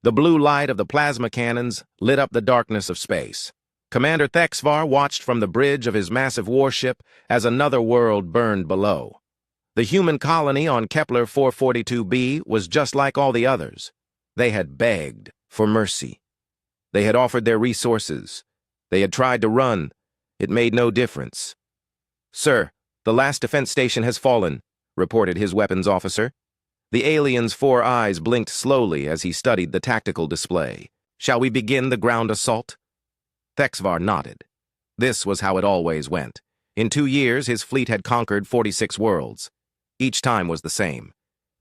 The blue light of the plasma cannons lit up the darkness of space. Commander Thexvar watched from the bridge of his massive warship as another world burned below. The human colony on Kepler 442b was just like all the others. They had begged for mercy. They had offered their resources. They had tried to run. It made no difference. "Sir, the last defense station has fallen," reported his weapons officer. The alien's 4 eyes blinked slowly as he studied the tactical display. "Shall we begin the ground assault?" Thexvar nodded. This was how it always went. In 2 years, his fleet had conquered 46 worlds. Each time was the same.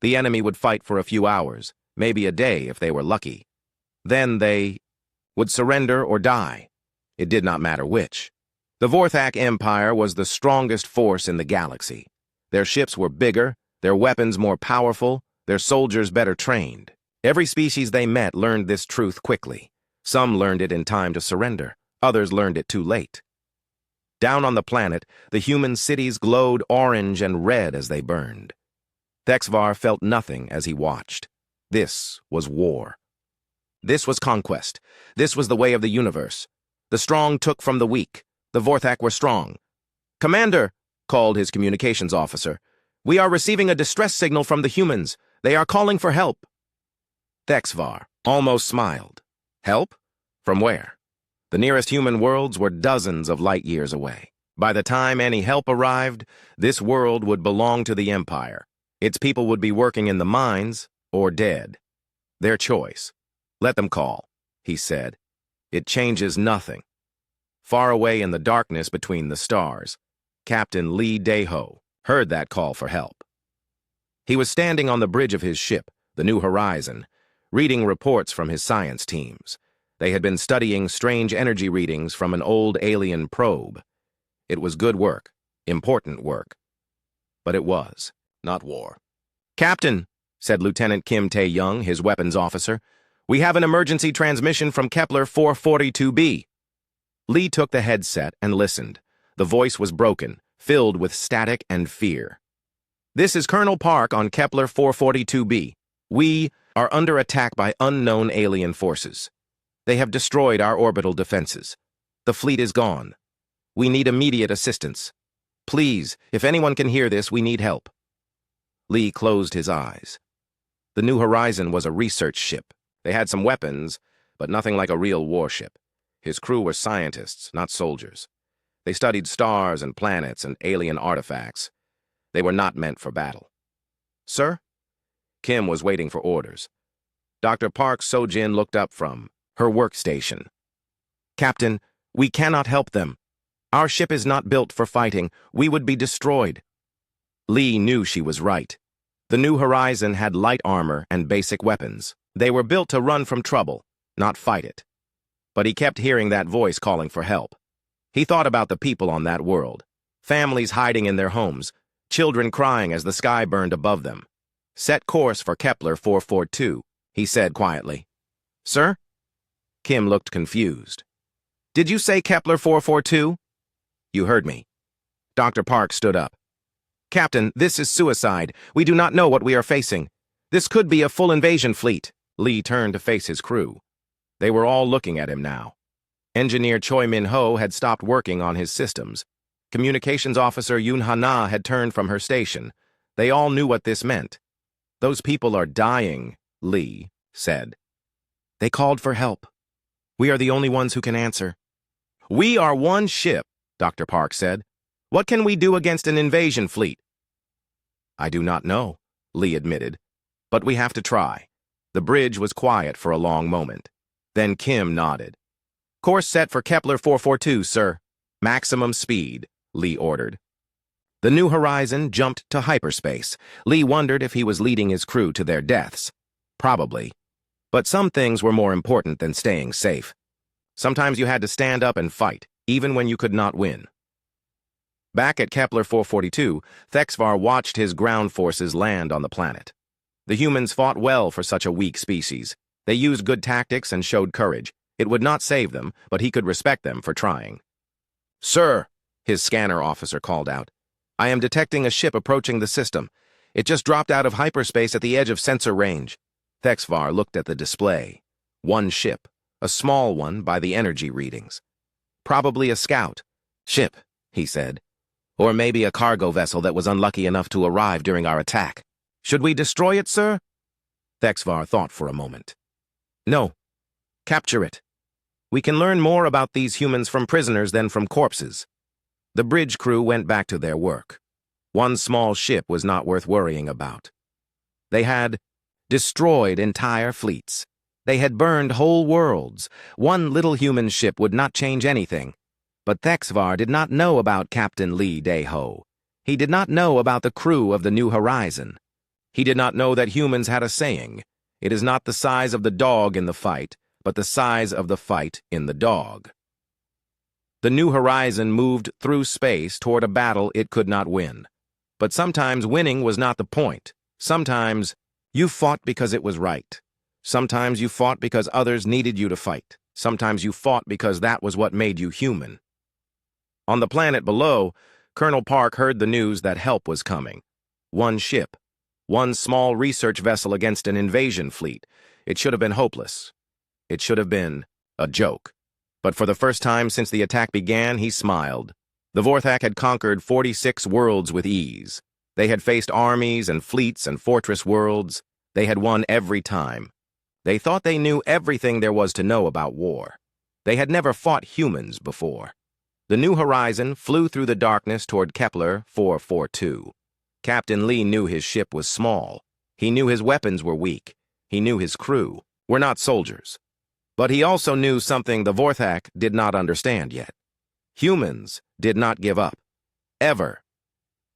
The enemy would fight for a few hours, maybe a day if they were lucky. Then they would surrender or die. It did not matter which. The Vorthak Empire was the strongest force in the galaxy. Their ships were bigger, their weapons more powerful, their soldiers better trained. Every species they met learned this truth quickly. Some learned it in time to surrender. Others learned it too late. Down on the planet, the human cities glowed orange and red as they burned. Thexvar felt nothing as he watched. This was war. This was conquest. This was the way of the universe. The strong took from the weak. The Vorthak were strong. "Commander," called his communications officer, "we are receiving a distress signal from the humans. They are calling for help." Thexvar almost smiled. Help? From where? The nearest human worlds were dozens of light years away. By the time any help arrived, this world would belong to the Empire. Its people would be working in the mines or dead. Their choice. "Let them call," he said. "It changes nothing." Far away in the darkness between the stars, Captain Lee Daeho heard that call for help. He was standing on the bridge of his ship, the New Horizon, reading reports from his science teams. They had been studying strange energy readings from an old alien probe. It was good work, important work. But it was not war. "Captain," said Lieutenant Kim Tae-young, his weapons officer, "we have an emergency transmission from Kepler 442b. Lee took the headset and listened. The voice was broken, filled with static and fear. "This is Colonel Park on Kepler 442b. We are under attack by unknown alien forces. They have destroyed our orbital defenses. The fleet is gone. We need immediate assistance. Please, if anyone can hear this, we need help." Lee closed his eyes. The New Horizon was a research ship. They had some weapons, but nothing like a real warship. His crew were scientists, not soldiers. They studied stars and planets and alien artifacts. They were not meant for battle. "Sir?" Kim was waiting for orders. Dr. Park Sojin looked up from her workstation. "Captain, we cannot help them. Our ship is not built for fighting. We would be destroyed." Lee knew she was right. The New Horizon had light armor and basic weapons. They were built to run from trouble, not fight it. But he kept hearing that voice calling for help. He thought about the people on that world. Families hiding in their homes, children crying as the sky burned above them. "Set course for Kepler 442, he said quietly. "Sir?" Kim looked confused. "Did you say Kepler 442? "You heard me." Dr. Park stood up. "Captain, this is suicide. We do not know what we are facing. This could be a full invasion fleet." Lee turned to face his crew. They were all looking at him now. Engineer Choi Min-ho had stopped working on his systems. Communications officer Yoon Ha-na had turned from her station. They all knew what this meant. "Those people are dying," Lee said. "They called for help. We are the only ones who can answer." "We are one ship," Dr. Park said. "What can we do against an invasion fleet?" "I do not know," Lee admitted. "But we have to try." The bridge was quiet for a long moment. Then Kim nodded. "Course set for Kepler 442, sir. Maximum speed," Lee ordered. The New Horizon jumped to hyperspace. Lee wondered if he was leading his crew to their deaths. Probably. But some things were more important than staying safe. Sometimes you had to stand up and fight, even when you could not win. Back at Kepler 442, Thexvar watched his ground forces land on the planet. The humans fought well for such a weak species. They used good tactics and showed courage. It would not save them, but he could respect them for trying. "Sir," his scanner officer called out, "I am detecting a ship approaching the system. It just dropped out of hyperspace at the edge of sensor range." Thexvar looked at the display. One ship, a small one by the energy readings. Probably a scout. Ship, he said. Or maybe a cargo vessel that was unlucky enough to arrive during our attack. Should we destroy it, sir? Thexvar thought for a moment. No. Capture it. We can learn more about these humans from prisoners than from corpses. The bridge crew went back to their work. One small ship was not worth worrying about. They had destroyed entire fleets. They had burned whole worlds. One little human ship would not change anything. But Thexvar did not know about Captain Lee Dae-ho. He did not know about the crew of the New Horizon. He did not know that humans had a saying, "It is not the size of the dog in the fight, but the size of the fight in the dog." The New Horizon moved through space toward a battle it could not win. But sometimes winning was not the point. Sometimes you fought because it was right. Sometimes you fought because others needed you to fight. Sometimes you fought because that was what made you human. On the planet below, Colonel Park heard the news that help was coming. One ship. One small research vessel against an invasion fleet. It should have been hopeless. It should have been a joke. But for the first time since the attack began, he smiled. The Vorthak had conquered 46 worlds with ease. They had faced armies and fleets and fortress worlds. They had won every time. They thought they knew everything there was to know about war. They had never fought humans before. The New Horizon flew through the darkness toward Kepler 442. Captain Lee knew his ship was small. He knew his weapons were weak. He knew his crew were not soldiers. But he also knew something the Vorthak did not understand yet. Humans did not give up. Ever.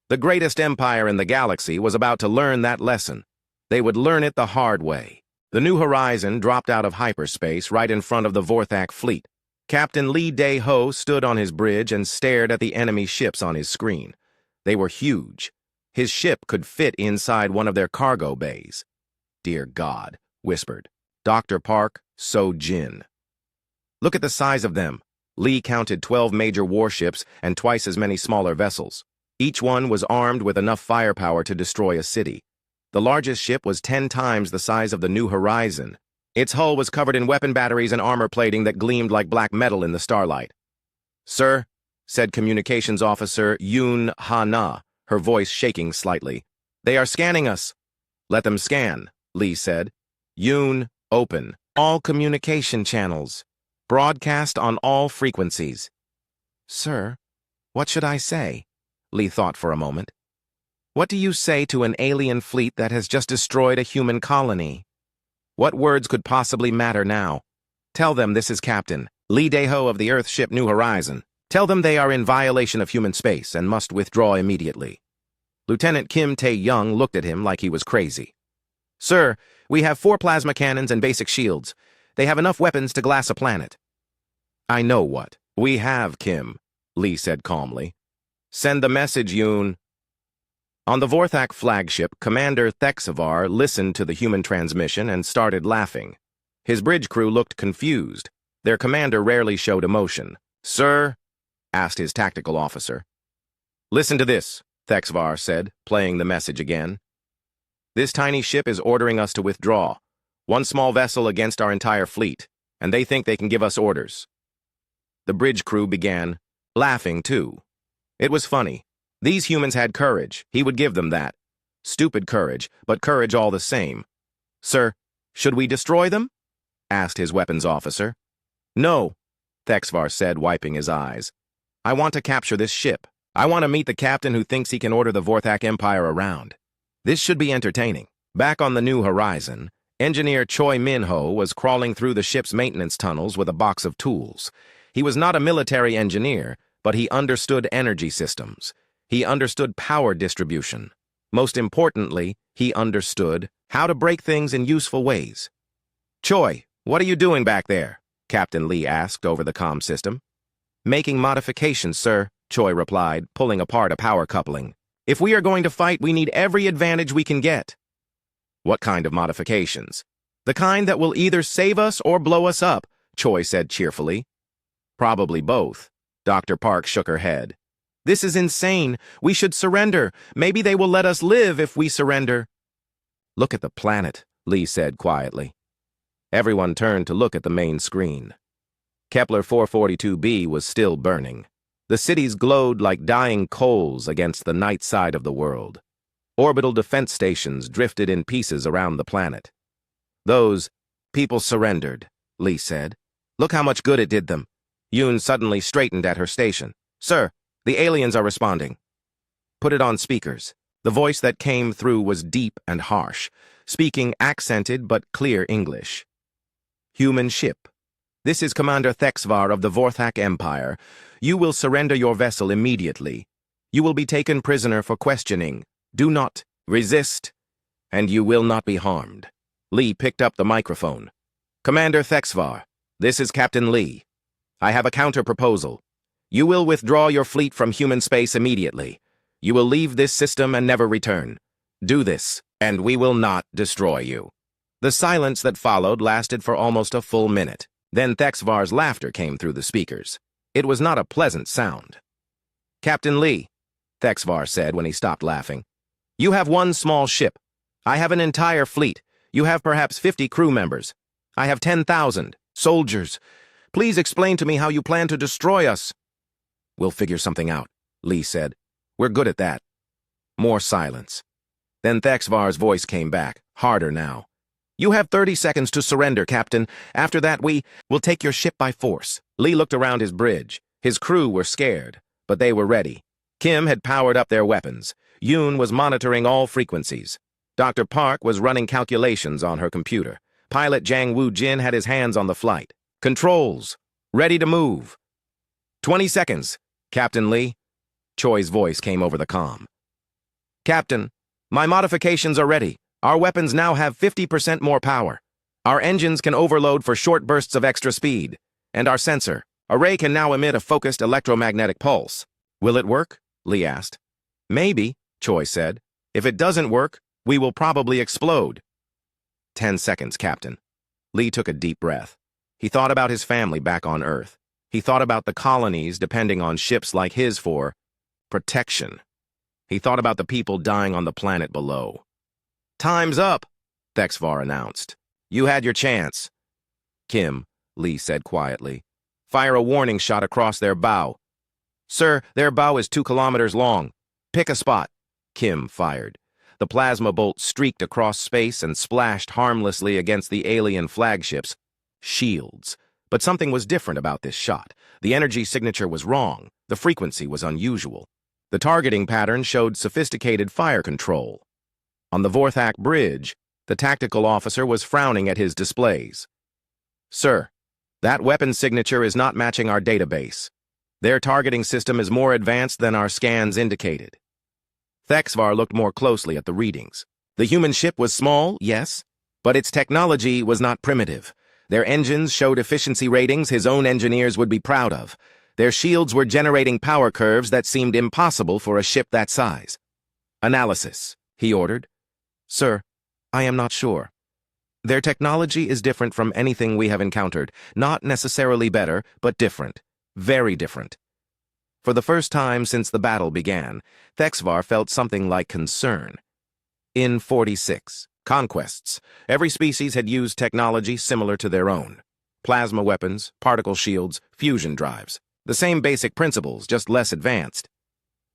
The greatest empire in the galaxy was about to learn that lesson. They would learn it the hard way. The New Horizon dropped out of hyperspace right in front of the Vorthak fleet. Captain Lee Dae-ho stood on his bridge and stared at the enemy ships on his screen. They were huge. His ship could fit inside one of their cargo bays. "Dear God," whispered Dr. Park So-jin. "Look at the size of them." Lee counted 12 major warships and twice as many smaller vessels. Each one was armed with enough firepower to destroy a city. The largest ship was 10 times the size of the New Horizon. Its hull was covered in weapon batteries and armor plating that gleamed like black metal in the starlight. "Sir," said Communications Officer Yoon Ha-na, her voice shaking slightly. "They are scanning us." "Let them scan," Lee said. "Yoon, open all communication channels. Broadcast on all frequencies." "Sir, what should I say?" Lee thought for a moment. "What do you say to an alien fleet that has just destroyed a human colony?" What words could possibly matter now? "Tell them this is Captain Lee Dae-ho of the Earth ship New Horizon. Tell them they are in violation of human space and must withdraw immediately." Lieutenant Kim Tae-young looked at him like he was crazy. "Sir, we have 4 plasma cannons and basic shields. They have enough weapons to glass a planet." "I know what we have, Kim," Lee said calmly. "Send the message, Yoon." On the Vorthak flagship, Commander Thexvar listened to the human transmission and started laughing. His bridge crew looked confused. Their commander rarely showed emotion. "Sir?" asked his tactical officer. "Listen to this," Thexvar said, playing the message again. "This tiny ship is ordering us to withdraw. One small vessel against our entire fleet, and they think they can give us orders." The bridge crew began laughing, too. It was funny. These humans had courage. He would give them that. Stupid courage, but courage all the same. "Sir, should we destroy them?" asked his weapons officer. "No," Thexvar said, wiping his eyes. "I want to capture this ship. I want to meet the captain who thinks he can order the Vorthak Empire around. This should be entertaining." Back on the New Horizon, Engineer Choi Min-ho was crawling through the ship's maintenance tunnels with a box of tools. He was not a military engineer, but he understood energy systems. He understood power distribution. Most importantly, he understood how to break things in useful ways. "Choi, what are you doing back there?" Captain Lee asked over the comm system. "Making modifications, sir," Choi replied, pulling apart a power coupling. "If we are going to fight, we need every advantage we can get." "What kind of modifications?" "The kind that will either save us or blow us up," Choi said cheerfully. "Probably both." Dr. Park shook her head. "This is insane. We should surrender. Maybe they will let us live if we surrender." "Look at the planet," Lee said quietly. Everyone turned to look at the main screen. Kepler 442b was still burning. The cities glowed like dying coals against the night side of the world. Orbital defense stations drifted in pieces around the planet. Those people surrendered, Lee said. Look how much good it did them. Yoon suddenly straightened at her station. Sir, the aliens are responding. Put it on speakers. The voice that came through was deep and harsh, speaking accented but clear English. Human ship. This is Commander Thexvar of the Vorthak Empire. You will surrender your vessel immediately. You will be taken prisoner for questioning. Do not resist, and you will not be harmed. Lee picked up the microphone. Commander Thexvar, this is Captain Lee. I have a counter-proposal. You will withdraw your fleet from human space immediately. You will leave this system and never return. Do this, and we will not destroy you. The silence that followed lasted for almost a full minute. Then Thexvar's laughter came through the speakers. It was not a pleasant sound. Captain Lee, Thexvar said when he stopped laughing, you have one small ship. I have an entire fleet. You have perhaps 50 crew members. I have 10,000 soldiers. Please explain to me how you plan to destroy us. We'll figure something out, Lee said. We're good at that. More silence. Then Thexvar's voice came back, harder now. You have 30 seconds to surrender, Captain. After that, we will take your ship by force. Lee looked around his bridge. His crew were scared, but they were ready. Kim had powered up their weapons. Yoon was monitoring all frequencies. Dr. Park was running calculations on her computer. Pilot Jang Woo-jin had his hands on the flight. Controls. Ready to move. 20 seconds, Captain Lee. Choi's voice came over the comm. Captain, my modifications are ready. Our weapons now have 50% more power. Our engines can overload for short bursts of extra speed. And our sensor array can now emit a focused electromagnetic pulse. Will it work? Lee asked. Maybe, Choi said. If it doesn't work, we will probably explode. 10 seconds, Captain. Lee took a deep breath. He thought about his family back on Earth. He thought about the colonies depending on ships like his for protection. He thought about the people dying on the planet below. Time's up, Thexvar announced. You had your chance. Kim, Lee said quietly. Fire a warning shot across their bow. Sir, their bow is 2 kilometers long. Pick a spot. Kim fired. The plasma bolt streaked across space and splashed harmlessly against the alien flagships. Shields. But something was different about this shot. The energy signature was wrong. The frequency was unusual. The targeting pattern showed sophisticated fire control. On the Vorthak bridge, the tactical officer was frowning at his displays. Sir, that weapon signature is not matching our database. Their targeting system is more advanced than our scans indicated. Thexvar looked more closely at the readings. The human ship was small, yes, but its technology was not primitive. Their engines showed efficiency ratings his own engineers would be proud of. Their shields were generating power curves that seemed impossible for a ship that size. Analysis, he ordered. Sir, I am not sure. Their technology is different from anything we have encountered. Not necessarily better, but different. Very different. For the first time since the battle began, Thexvar felt something like concern. In 46 conquests, every species had used technology similar to their own. Plasma weapons, particle shields, fusion drives. The same basic principles, just less advanced.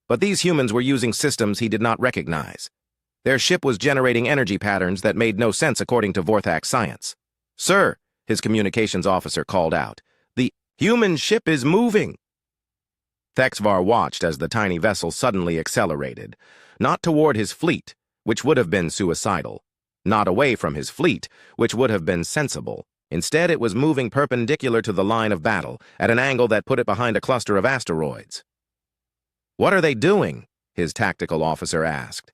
But these humans were using systems he did not recognize. Their ship was generating energy patterns that made no sense according to Vorthak science. Sir, his communications officer called out, the human ship is moving. Thexvar watched as the tiny vessel suddenly accelerated, not toward his fleet, which would have been suicidal, not away from his fleet, which would have been sensible. Instead, it was moving perpendicular to the line of battle, at an angle that put it behind a cluster of asteroids. What are they doing? His tactical officer asked.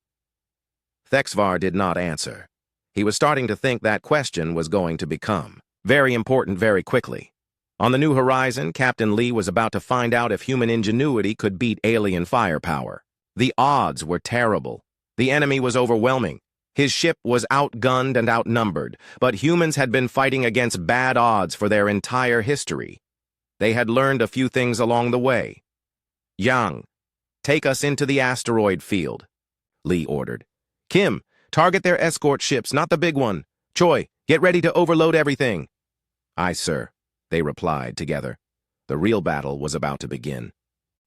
Thexvar did not answer. He was starting to think that question was going to become very important very quickly. On the new horizon, Captain Lee was about to find out if human ingenuity could beat alien firepower. The odds were terrible. The enemy was overwhelming. His ship was outgunned and outnumbered, but humans had been fighting against bad odds for their entire history. They had learned a few things along the way. Yang, take us into the asteroid field, Lee ordered. Kim, target their escort ships, not the big one. Choi, Get ready to overload everything. Aye, sir, they replied together. The real battle was about to begin.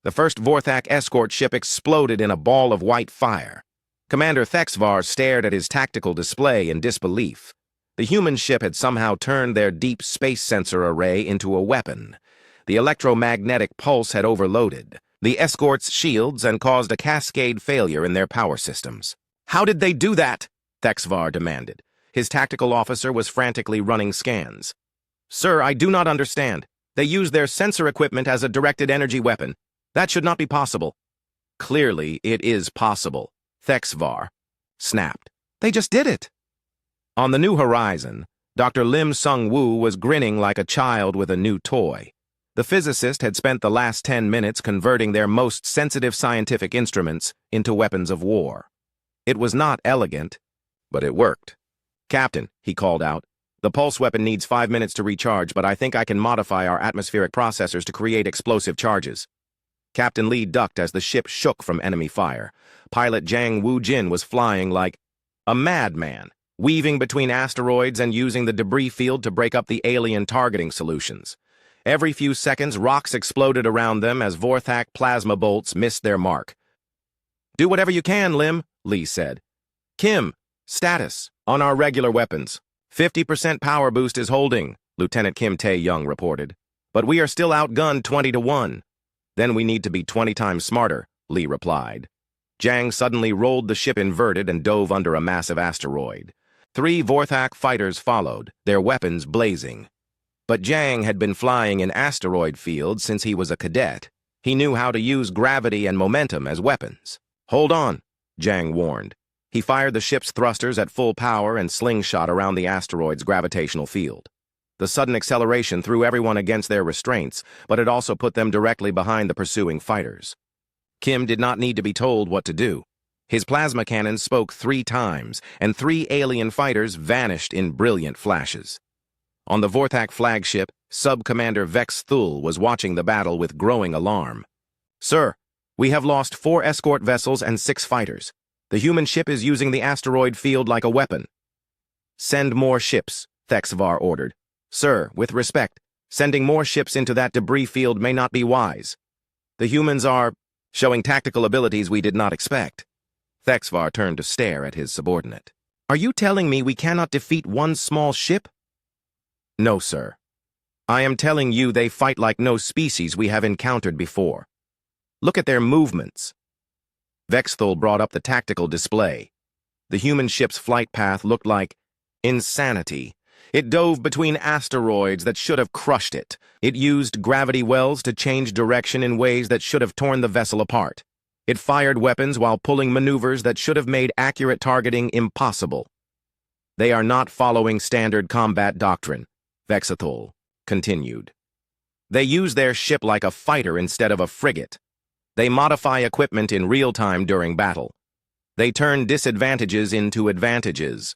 The first Vorthak escort ship exploded in a ball of white fire. Commander Thexvar stared at his tactical display in disbelief. The human ship had somehow turned their deep space sensor array into a weapon. The electromagnetic pulse had overloaded the escort's shields and caused a cascade failure in their power systems. How did they do that? Thexvar demanded. His tactical officer was frantically running scans. Sir, I do not understand. They used their sensor equipment as a directed energy weapon. That should not be possible. Clearly, it is possible, Thexvar snapped. They just did it. On the new horizon, Dr. Lim Sung-woo was grinning like a child with a new toy. The physicist had spent the last 10 minutes converting their most sensitive scientific instruments into weapons of war. It was not elegant, but it worked. Captain, he called out, the pulse weapon needs 5 minutes to recharge, but I think I can modify our atmospheric processors to create explosive charges. Captain Lee ducked as the ship shook from enemy fire. Pilot Jang Woo-jin was flying like a madman, weaving between asteroids and using the debris field to break up the alien targeting solutions. Every few seconds, rocks exploded around them as Vorthak plasma bolts missed their mark. Do whatever you can, Lim, Lee said. Kim, status on our regular weapons. 50% power boost is holding, Lieutenant Kim Tae-young reported. But we are still outgunned 20-1. Then we need to be 20 times smarter, Lee replied. Jang suddenly rolled the ship inverted and dove under a massive asteroid. 3 Vorthak fighters followed, their weapons blazing. But Jang had been flying in asteroid fields since he was a cadet. He knew how to use gravity and momentum as weapons. Hold on, Jang warned. He fired the ship's thrusters at full power and slingshot around the asteroid's gravitational field. The sudden acceleration threw everyone against their restraints, but it also put them directly behind the pursuing fighters. Kim did not need to be told what to do. His plasma cannon spoke 3 times, and 3 alien fighters vanished in brilliant flashes. On the Vorthak flagship, Sub-Commander Vex Thul was watching the battle with growing alarm. Sir, we have lost 4 escort vessels and 6 fighters. The human ship is using the asteroid field like a weapon. Send more ships, Thexvar ordered. Sir, with respect, sending more ships into that debris field may not be wise. The humans are showing tactical abilities we did not expect. Thexvar turned to stare at his subordinate. Are you telling me we cannot defeat one small ship? No, sir. I am telling you they fight like no species we have encountered before. Look at their movements. Vexthul brought up the tactical display. The human ship's flight path looked like insanity. It dove between asteroids that should have crushed it. It used gravity wells to change direction in ways that should have torn the vessel apart. It fired weapons while pulling maneuvers that should have made accurate targeting impossible. They are not following standard combat doctrine, Vexthul continued. They use their ship like a fighter instead of a frigate. They modify equipment in real time during battle. They turn disadvantages into advantages.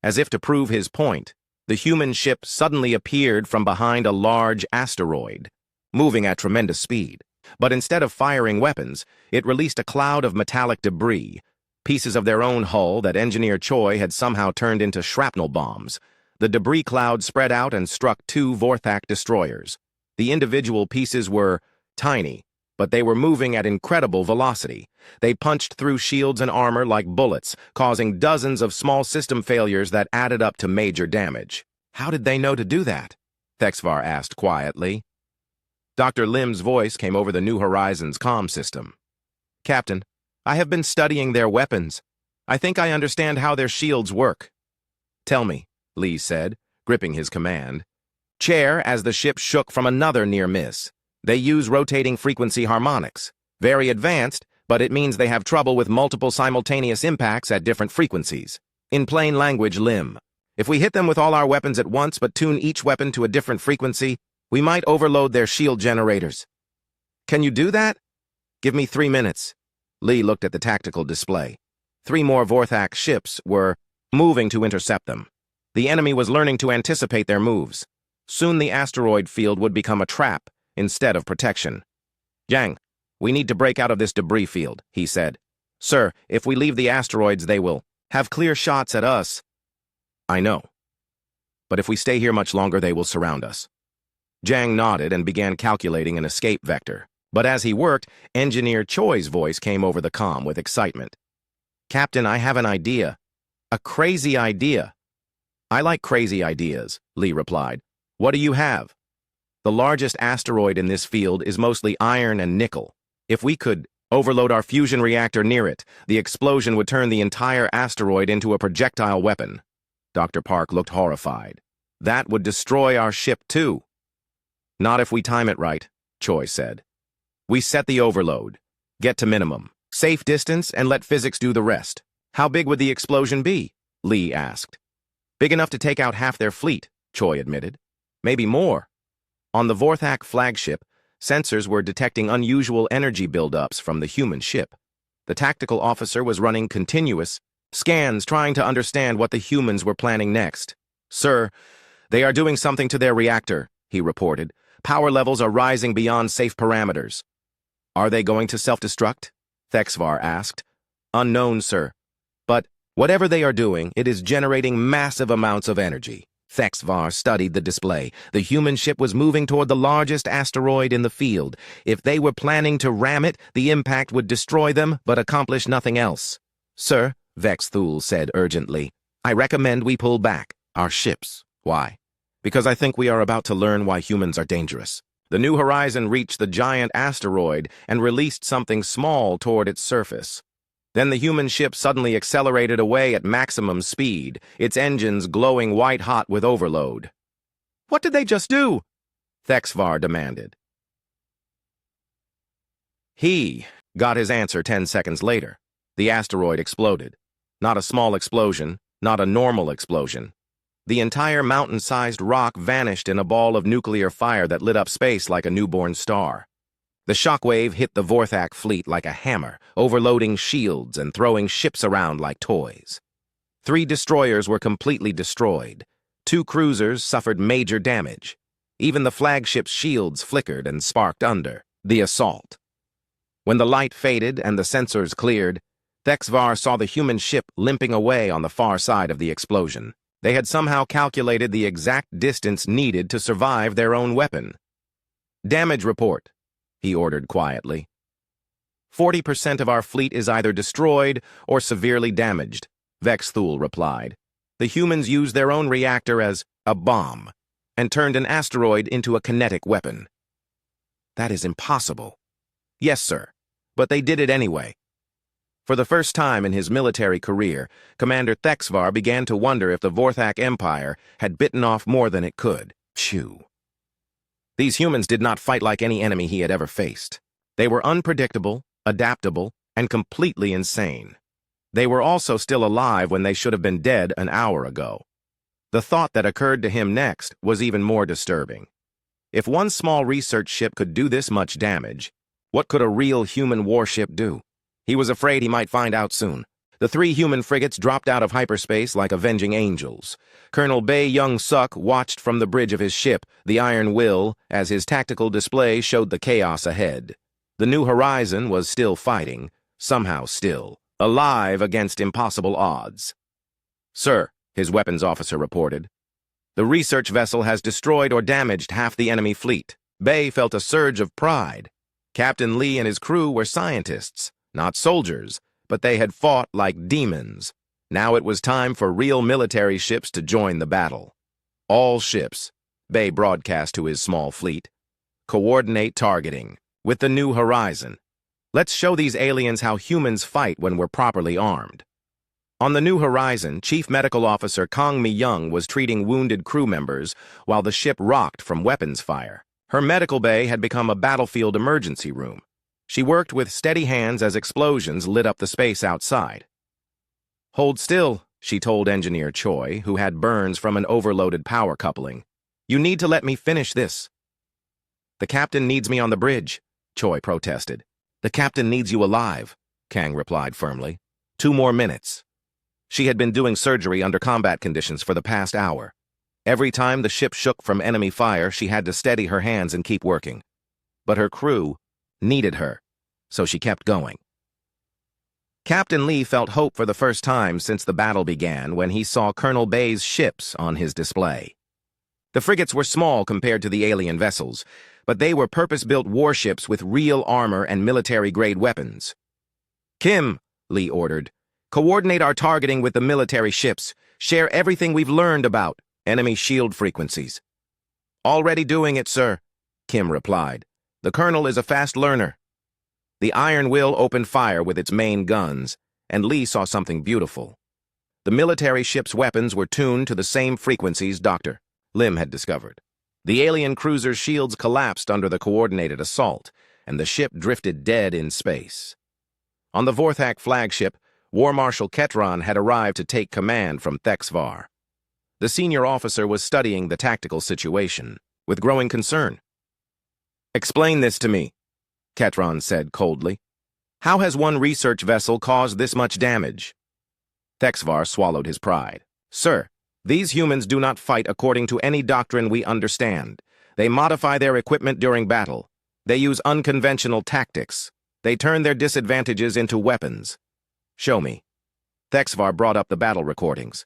As if to prove his point, the human ship suddenly appeared from behind a large asteroid, moving at tremendous speed. But instead of firing weapons, it released a cloud of metallic debris, pieces of their own hull that Engineer Choi had somehow turned into shrapnel bombs. The debris cloud spread out and struck 2 Vorthak destroyers. The individual pieces were tiny, but they were moving at incredible velocity. They punched through shields and armor like bullets, causing dozens of small system failures that added up to major damage. How did they know to do that? Thexvar asked quietly. Dr. Lim's voice came over the New Horizons comm system. Captain, I have been studying their weapons. I think I understand how their shields work. Tell me, Lee said, gripping his command. Chair as the ship shook from another near miss. They use rotating frequency harmonics. Very advanced, but it means they have trouble with multiple simultaneous impacts at different frequencies. In plain language, Lim. If we hit them with all our weapons at once but tune each weapon to a different frequency, we might overload their shield generators. Can you do that? Give me 3 minutes. Lee looked at the tactical display. 3 more Vorthak ships were moving to intercept them. The enemy was learning to anticipate their moves. Soon the asteroid field would become a trap instead of protection. Yang, we need to break out of this debris field, he said. Sir, if we leave the asteroids, they will have clear shots at us. I know. but if we stay here much longer, they will surround us. Jang nodded and began calculating an escape vector. But as he worked, Engineer Choi's voice came over the comm with excitement. "Captain, I have an idea. A crazy idea." "I like crazy ideas," Lee replied. "What do you have?" "The largest asteroid in this field is mostly iron and nickel. If we could overload our fusion reactor near it, the explosion would turn the entire asteroid into a projectile weapon." Dr. Park looked horrified. "That would destroy our ship, too." "Not if we time it right," Choi said. "We set the overload, get to minimum, safe distance, and let physics do the rest." "How big would the explosion be?" Lee asked. "Big enough to take out half their fleet," Choi admitted. "Maybe more." On the Vorthak flagship, sensors were detecting unusual energy buildups from the human ship. The tactical officer was running continuous scans trying to understand what the humans were planning next. "Sir, they are doing something to their reactor," he reported. "Power levels are rising beyond safe parameters." "Are they going to self-destruct?" Thexvar asked. "Unknown, sir. But whatever they are doing, it is generating massive amounts of energy." Thexvar studied the display. The human ship was moving toward the largest asteroid in the field. If they were planning to ram it, the impact would destroy them, but accomplish nothing else. "Sir," Vex Thule said urgently, "I recommend we pull back our ships." "Why?" "Because I think we are about to learn why humans are dangerous." The New Horizon reached the giant asteroid and released something small toward its surface. Then the human ship suddenly accelerated away at maximum speed, its engines glowing white-hot with overload. "What did they just do?" Thexvar demanded. He got his answer 10 seconds later. The asteroid exploded. Not a small explosion, not a normal explosion. The entire mountain-sized rock vanished in a ball of nuclear fire that lit up space like a newborn star. The shockwave hit the Vorthak fleet like a hammer, overloading shields and throwing ships around like toys. 3 destroyers were completely destroyed. 2 cruisers suffered major damage. Even the flagship's shields flickered and sparked under the assault. When the light faded and the sensors cleared, Thexvar saw the human ship limping away on the far side of the explosion. They had somehow calculated the exact distance needed to survive their own weapon. "Damage report," he ordered quietly. 40% of our fleet is either destroyed or severely damaged," Vex Thule replied. "The humans used their own reactor as a bomb and turned an asteroid into a kinetic weapon." "That is impossible." "Yes, sir, but they did it anyway." For the first time in his military career, Commander Thexvar began to wonder if the Vorthak Empire had bitten off more than it could chew. These humans did not fight like any enemy he had ever faced. They were unpredictable, adaptable, and completely insane. They were also still alive when they should have been dead an hour ago. The thought that occurred to him next was even more disturbing. If one small research ship could do this much damage, what could a real human warship do? He was afraid he might find out soon. The 3 human frigates dropped out of hyperspace like avenging angels. Colonel Bae Young-suk watched from the bridge of his ship, the Iron Will, as his tactical display showed the chaos ahead. The New Horizon was still fighting, somehow still, alive against impossible odds. "Sir," his weapons officer reported, "the research vessel has destroyed or damaged half the enemy fleet." Bae felt a surge of pride. Captain Lee and his crew were scientists, not soldiers, but they had fought like demons. Now it was time for real military ships to join the battle. "All ships," Bae broadcast to his small fleet, "coordinate targeting with the New Horizon. Let's show these aliens how humans fight when we're properly armed." On the New Horizon, Chief Medical Officer Kang Mi-young was treating wounded crew members while the ship rocked from weapons fire. Her medical bay had become a battlefield emergency room. She worked with steady hands as explosions lit up the space outside. "Hold still," she told Engineer Choi, who had burns from an overloaded power coupling. "You need to let me finish this." "The captain needs me on the bridge," Choi protested. "The captain needs you alive," Kang replied firmly. 2 more minutes. She had been doing surgery under combat conditions for the past hour. Every time the ship shook from enemy fire, she had to steady her hands and keep working. But her crew needed her, so she kept going. Captain Lee felt hope for the first time since the battle began when he saw Colonel Bae's ships on his display. The frigates were small compared to the alien vessels, but they were purpose-built warships with real armor and military-grade weapons. "Kim," Lee ordered, "coordinate our targeting with the military ships. Share everything we've learned about enemy shield frequencies." "Already doing it, sir," Kim replied. "The colonel is a fast learner." The Iron Will opened fire with its main guns, and Lee saw something beautiful. The military ship's weapons were tuned to the same frequencies Dr. Lim had discovered. The alien cruiser's shields collapsed under the coordinated assault, and the ship drifted dead in space. On the Vorthak flagship, War Marshal Ketron had arrived to take command from Thexvar. The senior officer was studying the tactical situation with growing concern. "Explain this to me," Ketron said coldly. "How has one research vessel caused this much damage?" Thexvar swallowed his pride. "Sir, these humans do not fight according to any doctrine we understand. They modify their equipment during battle. They use unconventional tactics. They turn their disadvantages into weapons." "Show me." Thexvar brought up the battle recordings.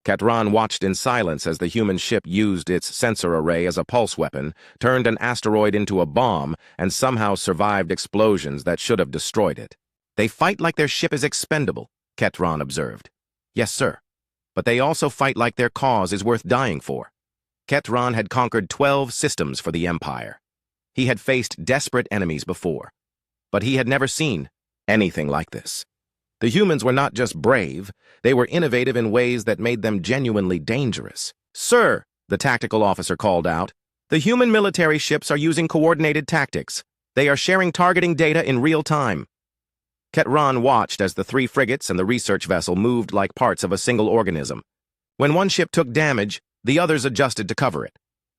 Ketron watched in silence as the human ship used its sensor array as a pulse weapon, turned an asteroid into a bomb, and somehow survived explosions that should have destroyed it. "They fight like their ship is expendable," Ketron observed. "Yes, sir. But they also fight like their cause is worth dying for." Ketron had conquered 12 systems for the Empire. He had faced desperate enemies before, but he had never seen anything like this. The humans were not just brave, they were innovative in ways that made them genuinely dangerous. "Sir," the tactical officer called out, "the human military ships are using coordinated tactics. They are sharing targeting data in real time." Ketron watched as the 3 frigates and the research vessel moved like parts of a single organism. When one ship took damage, the others adjusted to cover it.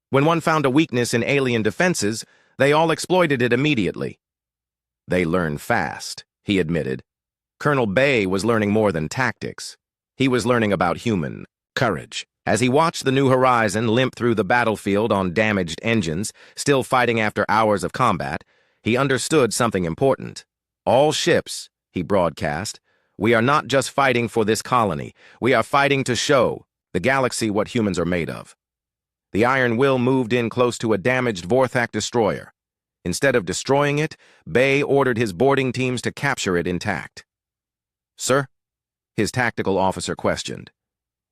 When one found a weakness in alien defenses, they all exploited it immediately. "They learn fast," he admitted. Colonel Bay was learning more than tactics. He was learning about human courage. As he watched the New Horizon limp through the battlefield on damaged engines, still fighting after hours of combat, he understood something important. "All ships," he broadcast, "we are not just fighting for this colony. We are fighting to show the galaxy what humans are made of." The Iron Will moved in close to a damaged Vorthak destroyer. Instead of destroying it, Bay ordered his boarding teams to capture it intact. "Sir?" his tactical officer questioned.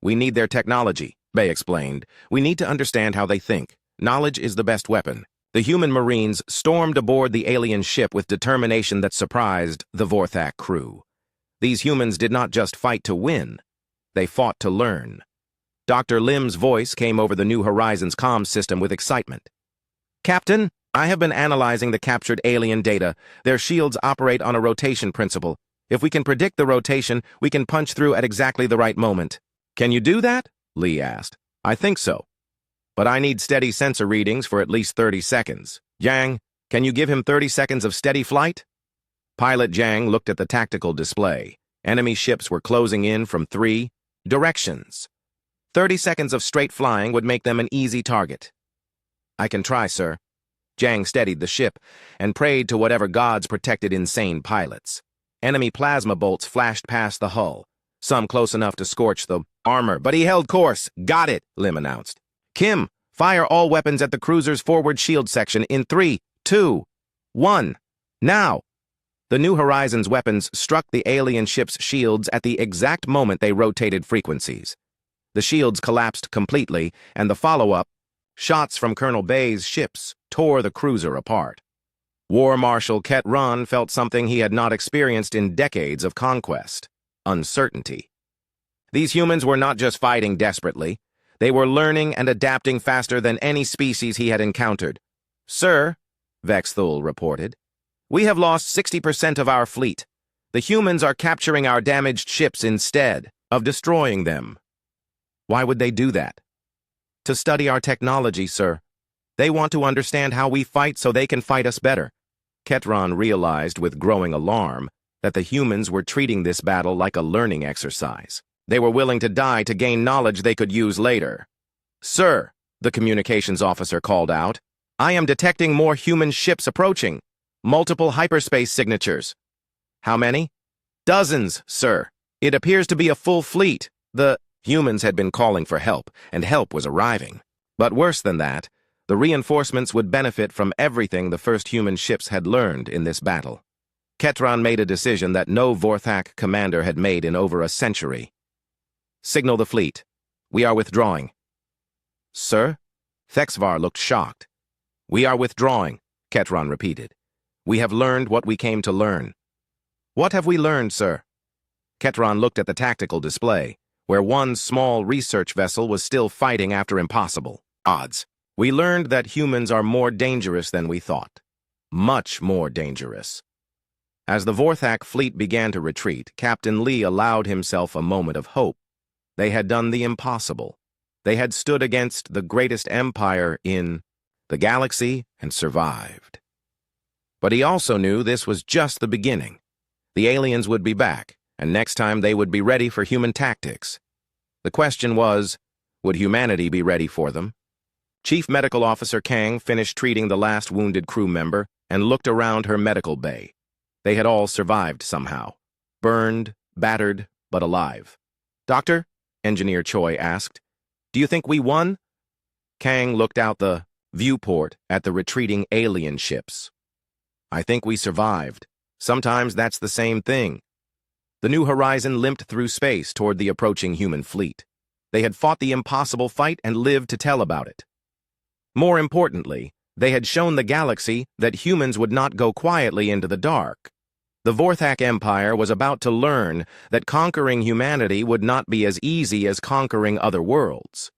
"We need their technology," Bay explained. "We need to understand how they think. Knowledge is the best weapon." The human Marines stormed aboard the alien ship with determination that surprised the Vorthak crew. These humans did not just fight to win. They fought to learn. Dr. Lim's voice came over the New Horizons comm system with excitement. "Captain, I have been analyzing the captured alien data. Their shields operate on a rotation principle. If we can predict the rotation, we can punch through at exactly the right moment." "Can you do that?" Lee asked. "I think so. But I need steady sensor readings for at least 30 seconds. Yang, can you give him 30 seconds of steady flight?" Pilot Yang looked at the tactical display. Enemy ships were closing in from 3 directions. 30 seconds of straight flying would make them an easy target. "I can try, sir." Yang steadied the ship and prayed to whatever gods protected insane pilots. Enemy plasma bolts flashed past the hull, some close enough to scorch the armor, but he held course. "Got it," Lim announced. "Kim, fire all weapons at the cruiser's forward shield section in 3, 2, 1. Now!" The New Horizons weapons struck the alien ship's shields at the exact moment they rotated frequencies. The shields collapsed completely, and the follow-up, shots from Colonel Bay's ships, tore the cruiser apart. War Marshal Ketron felt something he had not experienced in decades of conquest: uncertainty. These humans were not just fighting desperately. They were learning and adapting faster than any species he had encountered. "Sir," Vexthul reported, "we have lost 60% of our fleet. The humans are capturing our damaged ships instead of destroying them." "Why would they do that?" "To study our technology, sir. They want to understand how we fight so they can fight us better." Ketron realized with growing alarm that the humans were treating this battle like a learning exercise. They were willing to die to gain knowledge they could use later. "Sir," the communications officer called out, "I am detecting more human ships approaching. Multiple hyperspace signatures." "How many?" "Dozens, sir. It appears to be a full fleet." The humans had been calling for help, and help was arriving. But worse than that, the reinforcements would benefit from everything the first human ships had learned in this battle. Ketron made a decision that no Vorthak commander had made in over a century. Signal the fleet. We are withdrawing. Sir? Thexvar looked shocked. We are withdrawing, Ketron repeated. We have learned what we came to learn. What have we learned, sir? Ketron looked at the tactical display, where one small research vessel was still fighting after impossible odds. We learned that humans are more dangerous than we thought. Much more dangerous. As the Vorthak fleet began to retreat, Captain Lee allowed himself a moment of hope. They had done the impossible. They had stood against the greatest empire in the galaxy and survived. But he also knew this was just the beginning. The aliens would be back, and next time they would be ready for human tactics. The question was, would humanity be ready for them? Chief Medical Officer Kang finished treating the last wounded crew member and looked around her medical bay. They had all survived somehow. Burned, battered, but alive. Doctor? Engineer Choi asked. Do you think we won? Kang looked out the viewport at the retreating alien ships. I think we survived. Sometimes that's the same thing. The New Horizon limped through space toward the approaching human fleet. They had fought the impossible fight and lived to tell about it. More importantly, they had shown the galaxy that humans would not go quietly into the dark. The Vorthak Empire was about to learn that conquering humanity would not be as easy as conquering other worlds.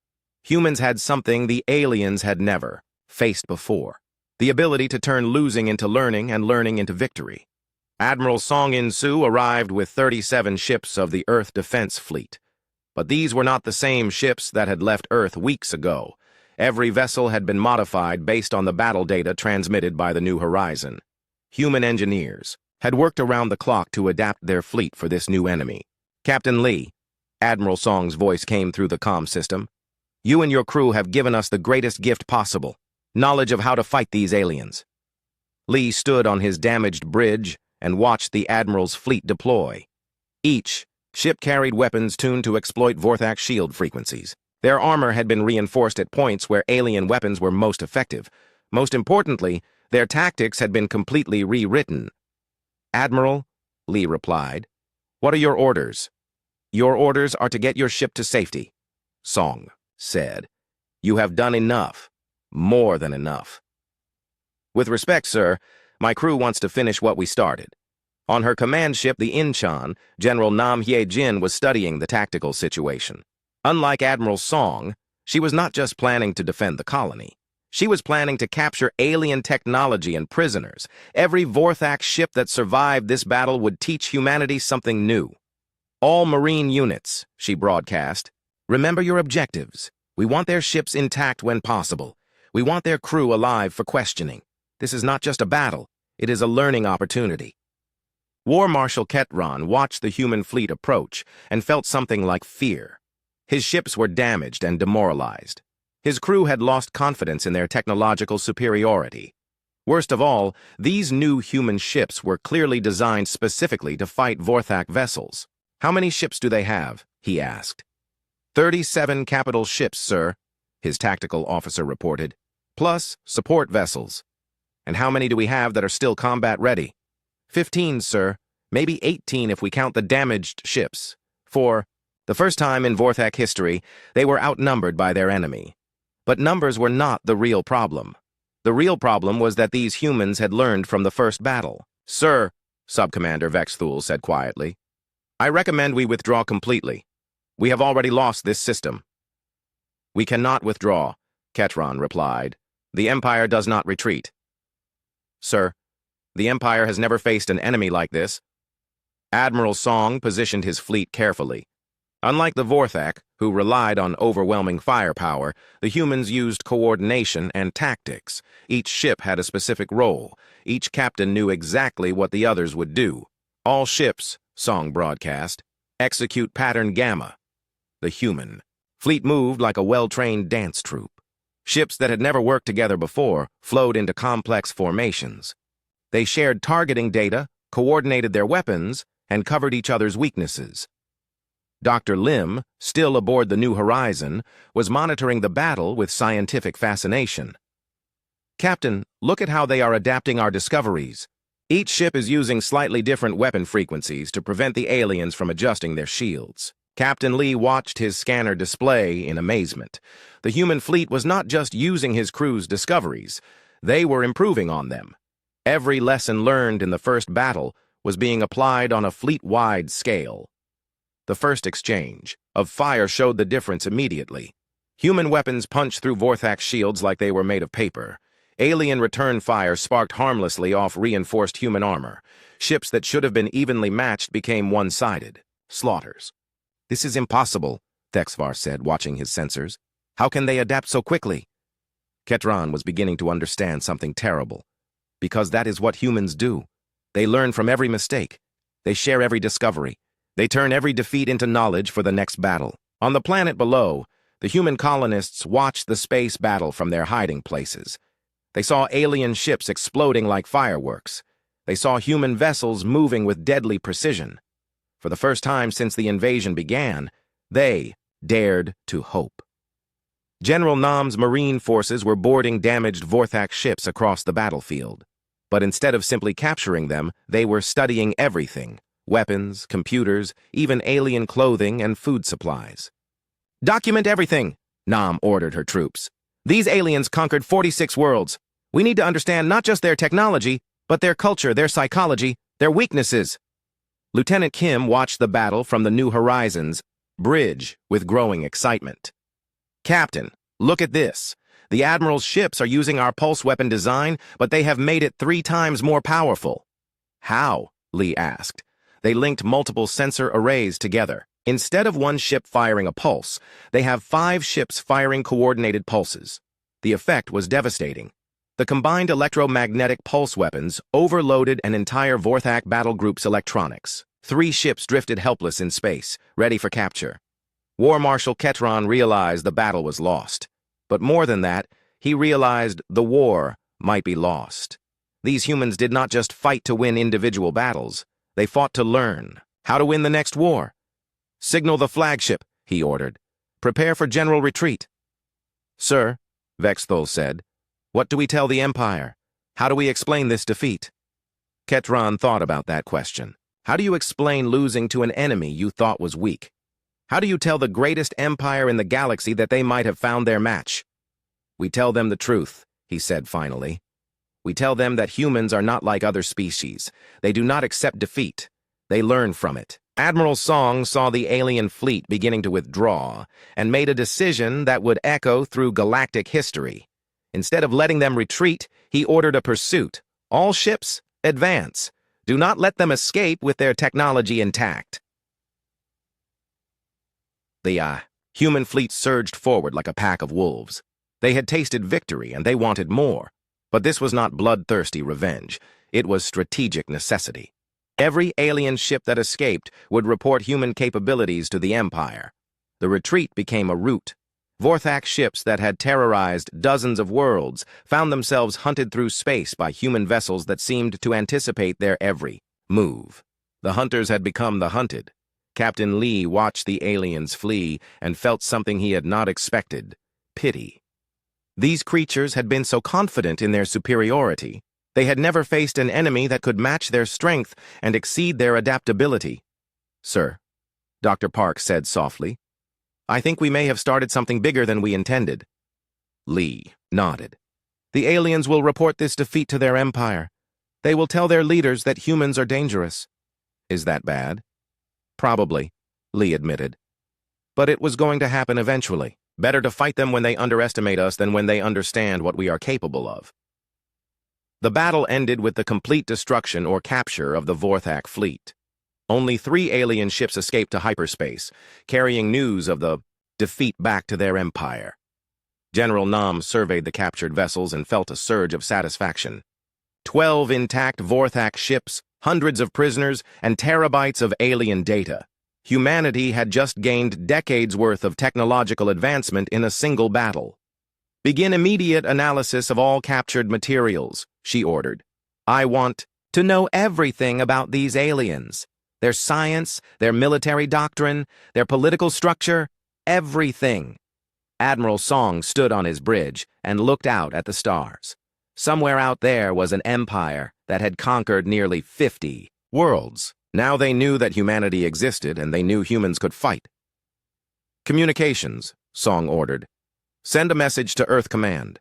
Humans had something the aliens had never faced before, the ability to turn losing into learning and learning into victory. Admiral Song In-soo arrived with 37 ships of the Earth Defense Fleet. But these were not the same ships that had left Earth weeks ago. Every vessel had been modified based on the battle data transmitted by the New Horizon. Human engineers had worked around the clock to adapt their fleet for this new enemy. Captain Lee, Admiral Song's voice came through the comm system. You and your crew have given us the greatest gift possible, knowledge of how to fight these aliens. Lee stood on his damaged bridge and watched the Admiral's fleet deploy. Each ship carried weapons tuned to exploit Vorthak shield frequencies. Their armor had been reinforced at points where alien weapons were most effective. Most importantly, their tactics had been completely rewritten. Admiral, Lee replied, what are your orders? Your orders are to get your ship to safety, Song said. You have done enough. More than enough. With respect, sir, my crew wants to finish what we started. On her command ship, the Incheon, General Nam Hye-jin was studying the tactical situation. Unlike Admiral Song, she was not just planning to defend the colony. She was planning to capture alien technology and prisoners. Every Vorthak ship that survived this battle would teach humanity something new. All Marine units, she broadcast, remember your objectives. We want their ships intact when possible. We want their crew alive for questioning. This is not just a battle. It is a learning opportunity. War Marshal Ketron watched the human fleet approach and felt something like fear. His ships were damaged and demoralized. His crew had lost confidence in their technological superiority. Worst of all, these new human ships were clearly designed specifically to fight Vorthak vessels. How many ships do they have? He asked. 37 capital ships, sir, his tactical officer reported, plus support vessels. And how many do we have that are still combat-ready? 15, sir. Maybe 18 if we count the damaged ships. For the first time in Vorthak history, they were outnumbered by their enemy. But numbers were not the real problem. The real problem was that these humans had learned from the first battle. Sir, Subcommander Vexthul said quietly, I recommend we withdraw completely. We have already lost this system. We cannot withdraw, Ketron replied. The Empire does not retreat. Sir, the Empire has never faced an enemy like this. Admiral Song positioned his fleet carefully. Unlike the Vorthak, who relied on overwhelming firepower, the humans used coordination and tactics. Each ship had a specific role. Each captain knew exactly what the others would do. All ships, Song broadcast, execute pattern Gamma. The human fleet moved like a well-trained dance troupe. Ships that had never worked together before flowed into complex formations. They shared targeting data, coordinated their weapons, and covered each other's weaknesses. Dr. Lim, still aboard the New Horizon, was monitoring the battle with scientific fascination. "Captain, look at how they are adapting our discoveries. Each ship is using slightly different weapon frequencies to prevent the aliens from adjusting their shields." Captain Lee watched his scanner display in amazement. The human fleet was not just using his crew's discoveries, they were improving on them. Every lesson learned in the first battle was being applied on a fleet-wide scale. The first exchange of fire showed the difference immediately. Human weapons punched through Vorthak's shields like they were made of paper. Alien return fire sparked harmlessly off reinforced human armor. Ships that should have been evenly matched became one-sided. Slaughters. "This is impossible," Thexvar said, watching his sensors. "How can they adapt so quickly?" Ketron was beginning to understand something terrible. Because that is what humans do. They learn from every mistake. They share every discovery. They turn every defeat into knowledge for the next battle. On the planet below, the human colonists watched the space battle from their hiding places. They saw alien ships exploding like fireworks. They saw human vessels moving with deadly precision. For the first time since the invasion began, they dared to hope. General Nam's marine forces were boarding damaged Vorthak ships across the battlefield. But instead of simply capturing them, they were studying everything: weapons, computers, even alien clothing and food supplies. "Document everything," Nam ordered her troops. "These aliens conquered 46 worlds. We need to understand not just their technology, but their culture, their psychology, their weaknesses." Lieutenant Kim watched the battle from the New Horizons bridge with growing excitement. "Captain, look at this. The Admiral's ships are using our pulse weapon design, but they have made it 3 times more powerful." "How?" Lee asked. They linked multiple sensor arrays together. Instead of one ship firing a pulse, they have 5 ships firing coordinated pulses. The effect was devastating. The combined electromagnetic pulse weapons overloaded an entire Vorthak battle group's electronics. 3 ships drifted helpless in space, ready for capture. War Marshal Ketron realized the battle was lost. But more than that, he realized the war might be lost. These humans did not just fight to win individual battles. They fought to learn how to win the next war. "Signal the flagship," he ordered. "Prepare for general retreat." "Sir," Vexthol said, "what do we tell the Empire? How do we explain this defeat?" Ketron thought about that question. How do you explain losing to an enemy you thought was weak? How do you tell the greatest empire in the galaxy that they might have found their match? "We tell them the truth," he said finally. "We tell them that humans are not like other species. They do not accept defeat. They learn from it." Admiral Song saw the alien fleet beginning to withdraw and made a decision that would echo through galactic history. Instead of letting them retreat, he ordered a pursuit. "All ships, advance. Do not let them escape with their technology intact." The human fleet surged forward like a pack of wolves. They had tasted victory and they wanted more. But this was not bloodthirsty revenge. It was strategic necessity. Every alien ship that escaped would report human capabilities to the Empire. The retreat became a route. Vorthak ships that had terrorized dozens of worlds found themselves hunted through space by human vessels that seemed to anticipate their every move. The hunters had become the hunted. Captain Lee watched the aliens flee and felt something he had not expected: pity. These creatures had been so confident in their superiority. They had never faced an enemy that could match their strength and exceed their adaptability. "Sir," Dr. Park said softly, "I think we may have started something bigger than we intended." Lee nodded. "The aliens will report this defeat to their empire. They will tell their leaders that humans are dangerous." "Is that bad?" "Probably," Lee admitted. "But it was going to happen eventually. Better to fight them when they underestimate us than when they understand what we are capable of." The battle ended with the complete destruction or capture of the Vorthak fleet. Only 3 alien ships escaped to hyperspace, carrying news of the defeat back to their empire. General Nam surveyed the captured vessels and felt a surge of satisfaction. 12 intact Vorthak ships, hundreds of prisoners, and terabytes of alien data. Humanity had just gained decades' worth of technological advancement in a single battle. "Begin immediate analysis of all captured materials," she ordered. "I want to know everything about these aliens. their science, their military doctrine, their political structure, everything. Admiral Song stood on his bridge and looked out at the stars. Somewhere out there was an empire that had conquered nearly 50 worlds. Now they knew that humanity existed, and they knew humans could fight. Communications, Song ordered. Send a message to Earth Command.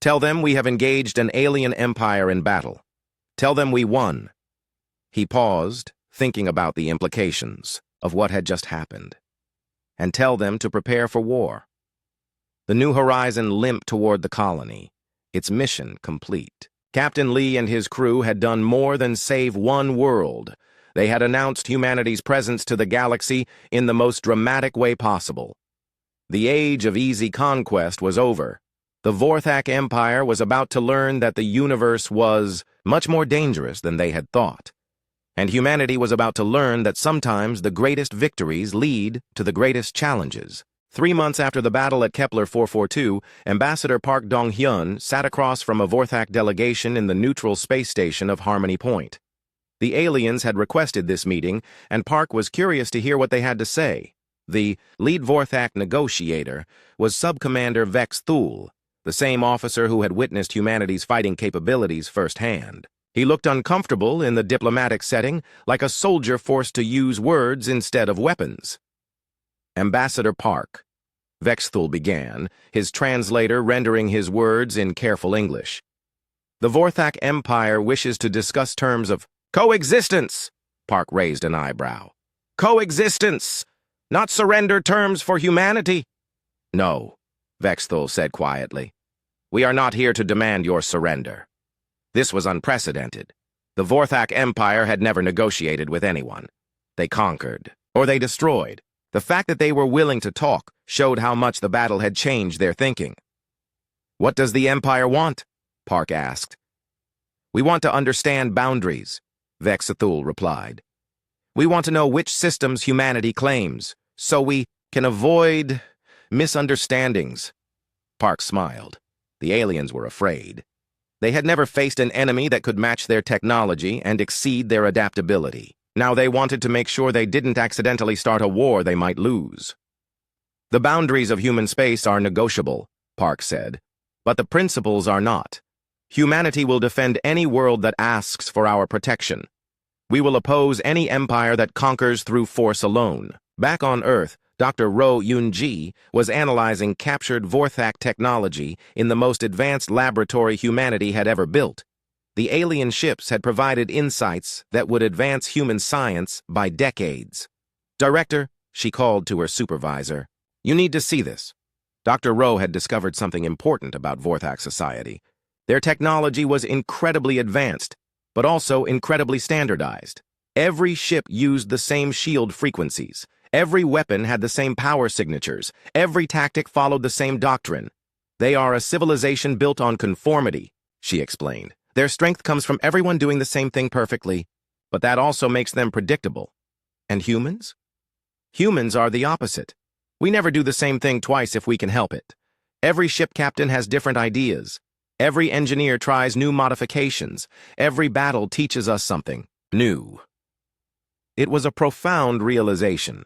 Tell them we have engaged an alien empire in battle. Tell them we won. He paused, thinking about the implications of what had just happened. And tell them to prepare for war. The New Horizon limped toward the colony, its mission complete. Captain Lee and his crew had done more than save one world. They had announced humanity's presence to the galaxy in the most dramatic way possible. The age of easy conquest was over. The Vorthak Empire was about to learn that the universe was much more dangerous than they had thought. And humanity was about to learn that sometimes the greatest victories lead to the greatest challenges. 3 months after the battle at Kepler 442, Ambassador Park Dong-hyun sat across from a Vorthak delegation in the neutral space station of Harmony Point. The aliens had requested this meeting, and Park was curious to hear what they had to say. The lead Vorthak negotiator was Subcommander Vex Thule, the same officer who had witnessed humanity's fighting capabilities firsthand. He looked uncomfortable in the diplomatic setting, like a soldier forced to use words instead of weapons. Ambassador Park, Vex Thule began, his translator rendering his words in careful English. The Vorthak Empire wishes to discuss terms of coexistence. Park raised an eyebrow. Coexistence, not surrender terms for humanity. No, Vex Thule said quietly. We are not here to demand your surrender. This was unprecedented. The Vorthak Empire had never negotiated with anyone. They conquered, or they destroyed. The fact that they were willing to talk showed how much the battle had changed their thinking. What does the Empire want? Park asked. We want to understand boundaries, Vex Thule replied. We want to know which systems humanity claims, so we can avoid misunderstandings. Park smiled. The aliens were afraid. They had never faced an enemy that could match their technology and exceed their adaptability. Now they wanted to make sure they didn't accidentally start a war they might lose. The boundaries of human space are negotiable, Park said, but the principles are not. Humanity will defend any world that asks for our protection. We will oppose any empire that conquers through force alone. Back on Earth, Dr. Ro Yun-ji was analyzing captured Vorthak technology in the most advanced laboratory humanity had ever built. The alien ships had provided insights that would advance human science by decades. Director, she called to her supervisor, you need to see this. Dr. Ro had discovered something important about Vorthak society. Their technology was incredibly advanced, but also incredibly standardized. Every ship used the same shield frequencies. Every weapon had the same power signatures. Every tactic followed the same doctrine. They are a civilization built on conformity, she explained. Their strength comes from everyone doing the same thing perfectly, but that also makes them predictable. And humans? Humans are the opposite. We never do the same thing twice if we can help it. Every ship captain has different ideas. Every engineer tries new modifications. Every battle teaches us something new. It was a profound realization.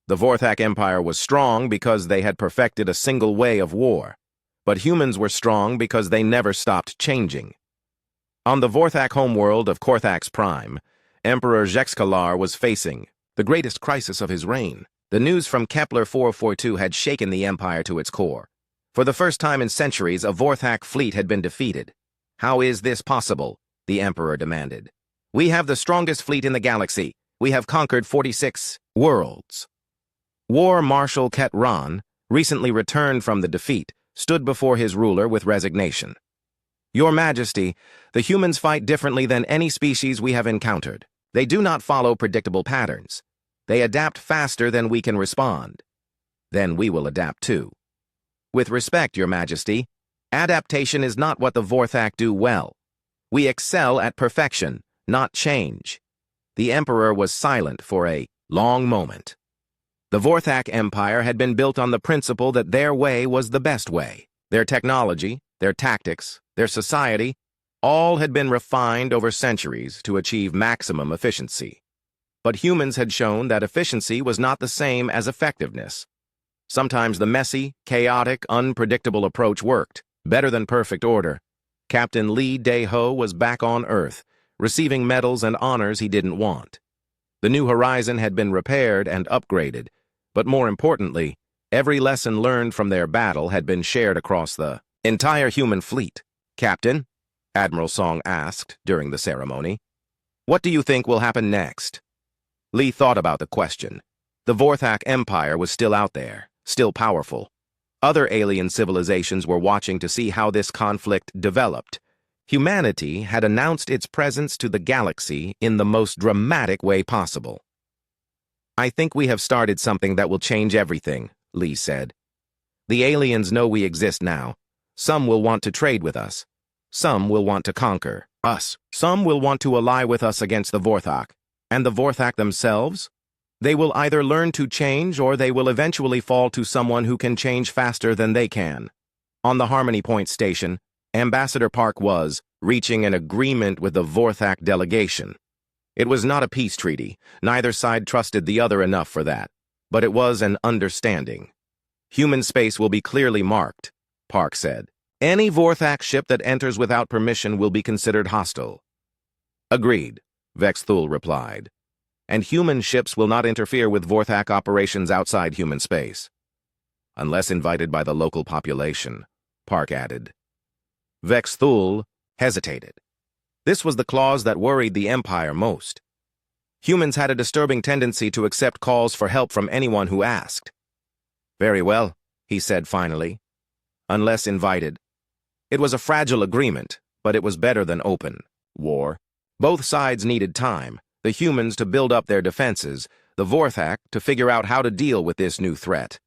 The Vorthak Empire was strong because they had perfected a single way of war, but humans were strong because they never stopped changing. On the Vorthak homeworld of Korthax Prime, Emperor Jexkalar was facing the greatest crisis of his reign. The news from Kepler 442 had shaken the Empire to its core. For the first time in centuries, a Vorthak fleet had been defeated. How is this possible? The Emperor demanded. We have the strongest fleet in the galaxy. We have conquered 46 worlds. War Marshal Ket Ran, recently returned from the defeat, stood before his ruler with resignation. Your Majesty, the humans fight differently than any species we have encountered. They do not follow predictable patterns. They adapt faster than we can respond. Then we will adapt too. With respect, Your Majesty, adaptation is not what the Vorthak do well. We excel at perfection, not change. The Emperor was silent for a long moment. The Vorthak Empire had been built on the principle that their way was the best way. Their technology, their tactics, their society, all had been refined over centuries to achieve maximum efficiency. But humans had shown that efficiency was not the same as effectiveness. Sometimes the messy, chaotic, unpredictable approach worked, better than perfect order. Captain Lee Dae-ho was back on Earth, receiving medals and honors he didn't want. The New Horizon had been repaired and upgraded, but more importantly, every lesson learned from their battle had been shared across the entire human fleet. "Captain," Admiral Song asked during the ceremony, "what do you think will happen next?" Lee thought about the question. The Vorthak Empire was still out there, still powerful. Other alien civilizations were watching to see how this conflict developed. Humanity had announced its presence to the galaxy in the most dramatic way possible. "I think we have started something that will change everything," Lee said. "The aliens know we exist now. Some will want to trade with us. Some will want to conquer us. Some will want to ally with us against the Vorthak. And the Vorthak themselves? They will either learn to change or they will eventually fall to someone who can change faster than they can." On the Harmony Point station, Ambassador Park was reaching an agreement with the Vorthak delegation. It was not a peace treaty. Neither side trusted the other enough for that. But it was an understanding. "Human space will be clearly marked," Park said. "Any Vorthak ship that enters without permission will be considered hostile." "Agreed," Vex Thul replied. "And human ships will not interfere with Vorthak operations outside human space. Unless invited by the local population," Park added. Vex Thul hesitated. This was the clause that worried the Empire most. Humans had a disturbing tendency to accept calls for help from anyone who asked. "Very well," he said finally. "Unless invited." It was a fragile agreement, but it was better than open war. Both sides needed time, the humans to build up their defenses, the Vorthak to figure out how to deal with this new threat.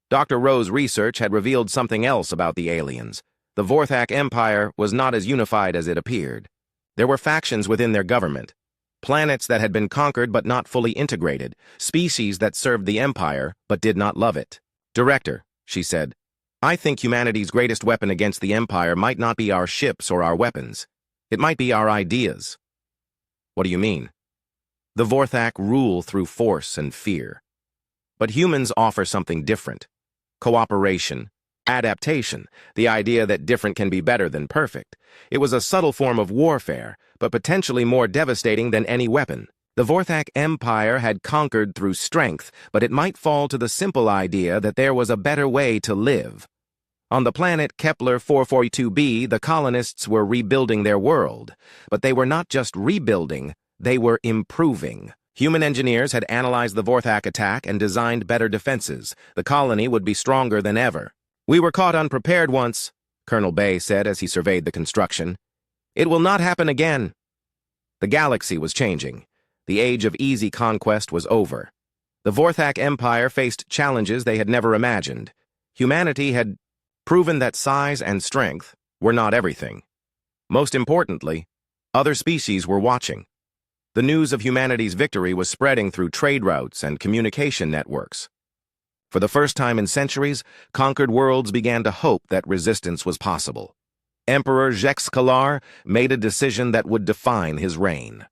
Dr. Rowe's research had revealed something else about the aliens. The Vorthak Empire was not as unified as it appeared. There were factions within their government, planets that had been conquered but not fully integrated, species that served the Empire but did not love it. "Director," she said, "I think humanity's greatest weapon against the Empire might not be our ships or our weapons. It might be our ideas." "What do you mean?" "The Vorthak rule through force and fear. But humans offer something different. Cooperation, adaptation, the idea that different can be better than perfect. It was a subtle form of warfare, but potentially more devastating than any weapon. The Vorthak Empire had conquered through strength, but it might fall to the simple idea that there was a better way to live. On the planet Kepler 442b, the colonists were rebuilding their world. But they were not just rebuilding, they were improving. Human engineers had analyzed the Vorthak attack and designed better defenses. The colony would be stronger than ever. "We were caught unprepared once," Colonel Bay said as he surveyed the construction. "It will not happen again." The galaxy was changing. The age of easy conquest was over. The Vorthak Empire faced challenges they had never imagined. Humanity had proven that size and strength were not everything. Most importantly, other species were watching. The news of humanity's victory was spreading through trade routes and communication networks. For the first time in centuries, conquered worlds began to hope that resistance was possible. Emperor Jexkalar made a decision that would define his reign.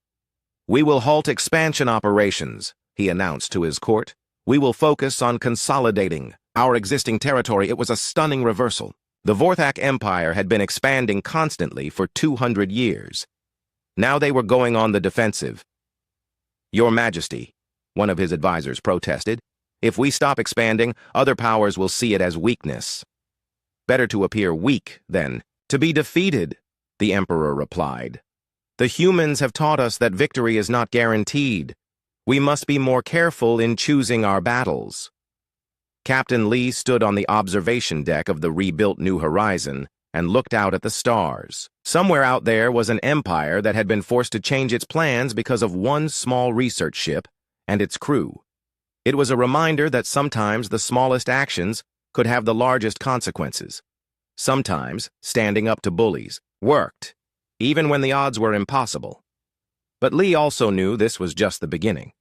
"We will halt expansion operations," he announced to his court. "We will focus on consolidating our existing territory." It was a stunning reversal. The Vorthak Empire had been expanding constantly for 200 years. Now they were going on the defensive. "Your Majesty," one of his advisors protested, "if we stop expanding, other powers will see it as weakness." "Better to appear weak than to be defeated," the Emperor replied. "The humans have taught us that victory is not guaranteed. We must be more careful in choosing our battles." Captain Lee stood on the observation deck of the rebuilt New Horizon and looked out at the stars. Somewhere out there was an empire that had been forced to change its plans because of one small research ship and its crew. It was a reminder that sometimes the smallest actions could have the largest consequences. Sometimes standing up to bullies worked, even when the odds were impossible. But Lee also knew this was just the beginning.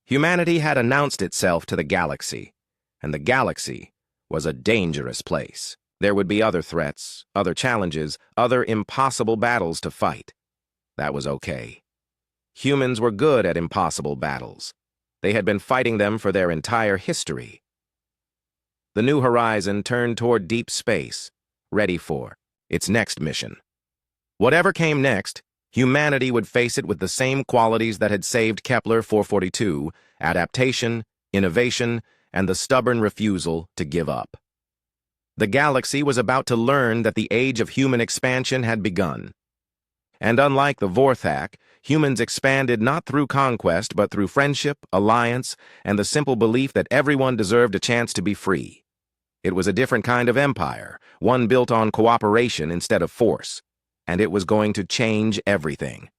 Humanity had announced itself to the galaxy, and the galaxy was a dangerous place. There would be other threats, other challenges, other impossible battles to fight. That was okay. Humans were good at impossible battles. They had been fighting them for their entire history. The New Horizon turned toward deep space, ready for its next mission. Whatever came next, humanity would face it with the same qualities that had saved Kepler 442: adaptation, innovation, and the stubborn refusal to give up. The galaxy was about to learn that the age of human expansion had begun. And unlike the Vorthak, humans expanded not through conquest but through friendship, alliance, and the simple belief that everyone deserved a chance to be free. It was a different kind of empire, one built on cooperation instead of force, and it was going to change everything.